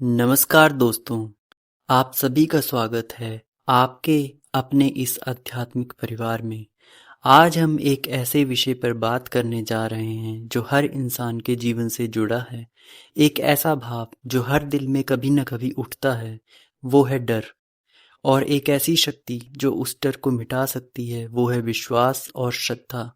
नमस्कार दोस्तों, आप सभी का स्वागत है आपके अपने इस आध्यात्मिक परिवार में। आज हम एक ऐसे विषय पर बात करने जा रहे हैं जो हर इंसान के जीवन से जुड़ा है। एक ऐसा भाव जो हर दिल में कभी न कभी उठता है, वो है डर। और एक ऐसी शक्ति जो उस डर को मिटा सकती है, वो है विश्वास और श्रद्धा।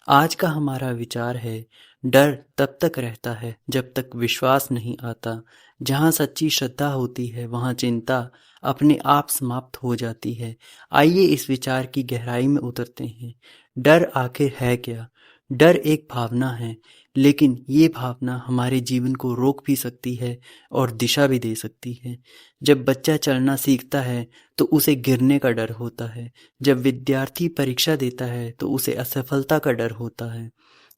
आज का हमारा विचार है, डर तब तक रहता है जब तक विश्वास नहीं आता। जहाँ सच्ची श्रद्धा होती है वहाँ चिंता अपने आप समाप्त हो जाती है। आइए इस विचार की गहराई में उतरते हैं। डर आखिर है क्या? डर एक भावना है, लेकिन ये भावना हमारे जीवन को रोक भी सकती है और दिशा भी दे सकती है। जब बच्चा चलना सीखता है तो उसे गिरने का डर होता है। जब विद्यार्थी परीक्षा देता है तो उसे असफलता का डर होता है।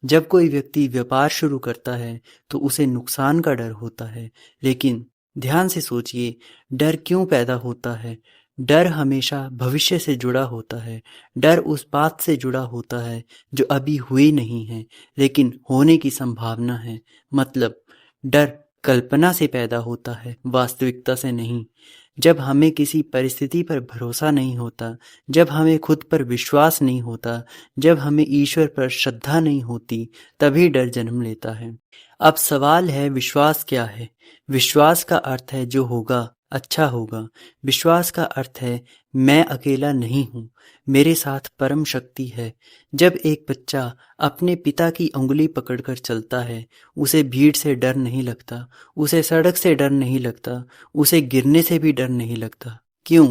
जब कोई व्यक्ति व्यापार शुरू करता है तो उसे नुकसान का डर होता है। लेकिन ध्यान से सोचिए, डर क्यों पैदा होता है? डर हमेशा भविष्य से जुड़ा होता है। डर उस बात से जुड़ा होता है जो अभी हुई नहीं है लेकिन होने की संभावना है। मतलब डर कल्पना से पैदा होता है, वास्तविकता से नहीं। जब हमें किसी परिस्थिति पर भरोसा नहीं होता, जब हमें खुद पर विश्वास नहीं होता, जब हमें ईश्वर पर श्रद्धा नहीं होती, तभी डर जन्म लेता है। अब सवाल है, विश्वास क्या है? विश्वास का अर्थ है जो होगा अच्छा होगा। विश्वास का अर्थ है मैं अकेला नहीं हूँ, मेरे साथ परम शक्ति है। जब एक बच्चा अपने पिता की उंगली पकड़कर चलता है, उसे भीड़ से डर नहीं लगता, उसे सड़क से डर नहीं लगता, उसे गिरने से भी डर नहीं लगता। क्यों?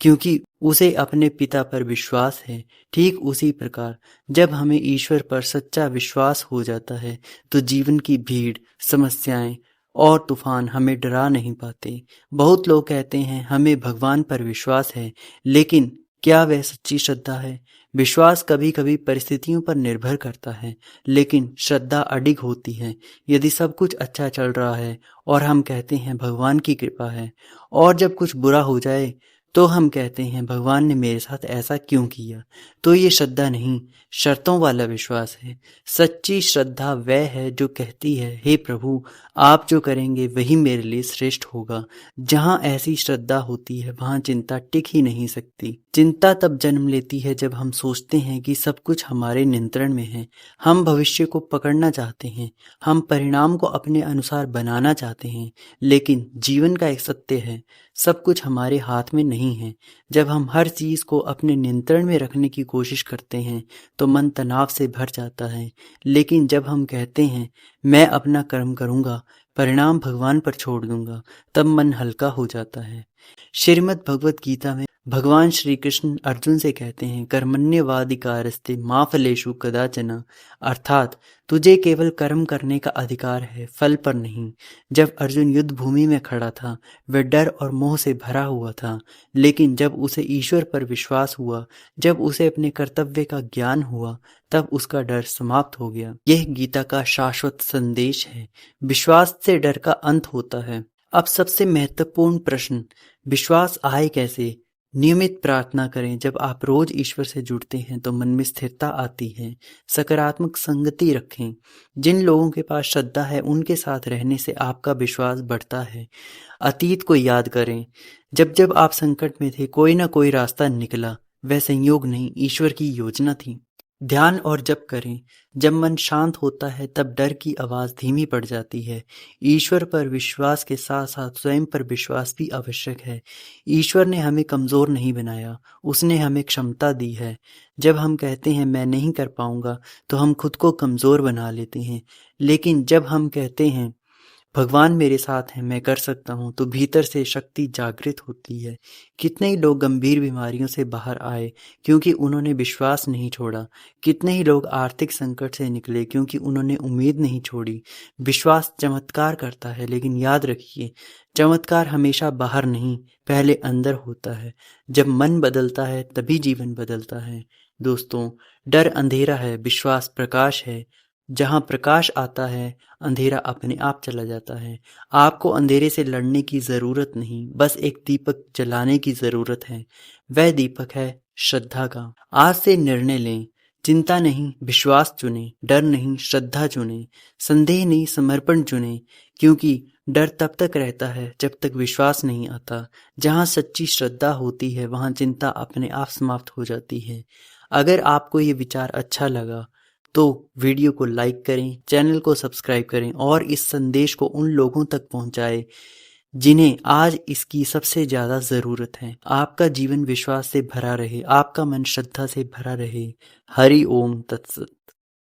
क्योंकि उसे अपने पिता पर विश्वास है। ठीक उसी प्रकार जब हमें ईश्वर पर सच्चा विश्वास हो जाता है तो जीवन की भीड़, समस्याएं और तूफान हमें डरा नहीं पाते। बहुत लोग कहते हैं हमें भगवान पर विश्वास है, लेकिन क्या वह सच्ची श्रद्धा है? विश्वास कभी कभी परिस्थितियों पर निर्भर करता है, लेकिन श्रद्धा अडिग होती है। यदि सब कुछ अच्छा चल रहा है और हम कहते हैं भगवान की कृपा है, और जब कुछ बुरा हो जाए तो हम कहते हैं भगवान ने मेरे साथ ऐसा क्यों किया, तो ये श्रद्धा नहीं, शर्तों वाला विश्वास है। सच्ची श्रद्धा वह है जो कहती है, हे प्रभु, आप जो करेंगे वही मेरे लिए श्रेष्ठ होगा। जहाँ ऐसी श्रद्धा होती है वहाँ चिंता टिक ही नहीं सकती। चिंता तब जन्म लेती है जब हम सोचते हैं कि सब कुछ हमारे नियंत्रण में है। हम भविष्य को पकड़ना चाहते हैं, हम परिणाम को अपने अनुसार बनाना चाहते हैं, लेकिन जीवन का एक सत्य है, सब कुछ हमारे हाथ में नहीं है। जब हम हर चीज को अपने नियंत्रण में रखने की कोशिश करते हैं तो मन तनाव से भर जाता है। लेकिन जब हम कहते हैं मैं अपना कर्म करूंगा, परिणाम भगवान पर छोड़ दूंगा, तब मन हल्का हो जाता है। श्रीमद् भगवत गीता में भगवान श्री कृष्ण अर्जुन से कहते हैं, कर्मण्येवाधिकारस्ते मा फलेषु कदाचन। अर्थात तुझे केवल कर्म करने का अधिकार है, फल पर नहीं। जब अर्जुन युद्ध भूमि में खड़ा था वह डर और मोह से भरा हुआ था, लेकिन जब उसे ईश्वर पर विश्वास हुआ, जब उसे अपने कर्तव्य का ज्ञान हुआ, तब उसका डर समाप्त हो गया। यह गीता का शाश्वत संदेश है। विश्वास से डर का अंत होता है। अब सबसे महत्वपूर्ण प्रश्न, विश्वास आए कैसे? नियमित प्रार्थना करें। जब आप रोज ईश्वर से जुड़ते हैं तो मन में स्थिरता आती है। सकारात्मक संगति रखें। जिन लोगों के पास श्रद्धा है उनके साथ रहने से आपका विश्वास बढ़ता है। अतीत को याद करें। जब जब आप संकट में थे कोई ना कोई रास्ता निकला। वह संयोग नहीं, ईश्वर की योजना थी। ध्यान और जप करें। जब मन शांत होता है तब डर की आवाज धीमी पड़ जाती है। ईश्वर पर विश्वास के साथ साथ स्वयं पर विश्वास भी आवश्यक है। ईश्वर ने हमें कमजोर नहीं बनाया, उसने हमें क्षमता दी है। जब हम कहते हैं मैं नहीं कर पाऊंगा तो हम खुद को कमजोर बना लेते हैं। लेकिन जब हम कहते हैं भगवान मेरे साथ है, मैं कर सकता हूँ, तो भीतर से शक्ति जागृत होती है। कितने ही लोग गंभीर बीमारियों से बाहर आए क्योंकि उन्होंने विश्वास नहीं छोड़ा। कितने ही लोग आर्थिक संकट से निकले क्योंकि उन्होंने उम्मीद नहीं छोड़ी। विश्वास चमत्कार करता है, लेकिन याद रखिए, चमत्कार हमेशा बाहर नहीं, पहले अंदर होता है। जब मन बदलता है तभी जीवन बदलता है। दोस्तों, डर अंधेरा है, विश्वास प्रकाश है। जहाँ प्रकाश आता है अंधेरा अपने आप चला जाता है। आपको अंधेरे से लड़ने की जरूरत नहीं, बस एक दीपक जलाने की जरूरत है। वह दीपक है श्रद्धा का। आज से निर्णय लें, चिंता नहीं विश्वास चुने, डर नहीं श्रद्धा चुने, संदेह नहीं समर्पण चुने, क्योंकि डर तब तक रहता है जब तक विश्वास नहीं आता। जहाँ सच्ची श्रद्धा होती है वहाँ चिंता अपने आप समाप्त हो जाती है। अगर आपको ये विचार अच्छा लगा तो वीडियो को लाइक करें, चैनल को सब्सक्राइब करें और इस संदेश को उन लोगों तक पहुंचाएं जिन्हें आज इसकी सबसे ज़्यादा ज़रूरत है। आपका जीवन विश्वास से भरा रहे, आपका मन श्रद्धा से भरा रहे। हरि ओम तत्सत।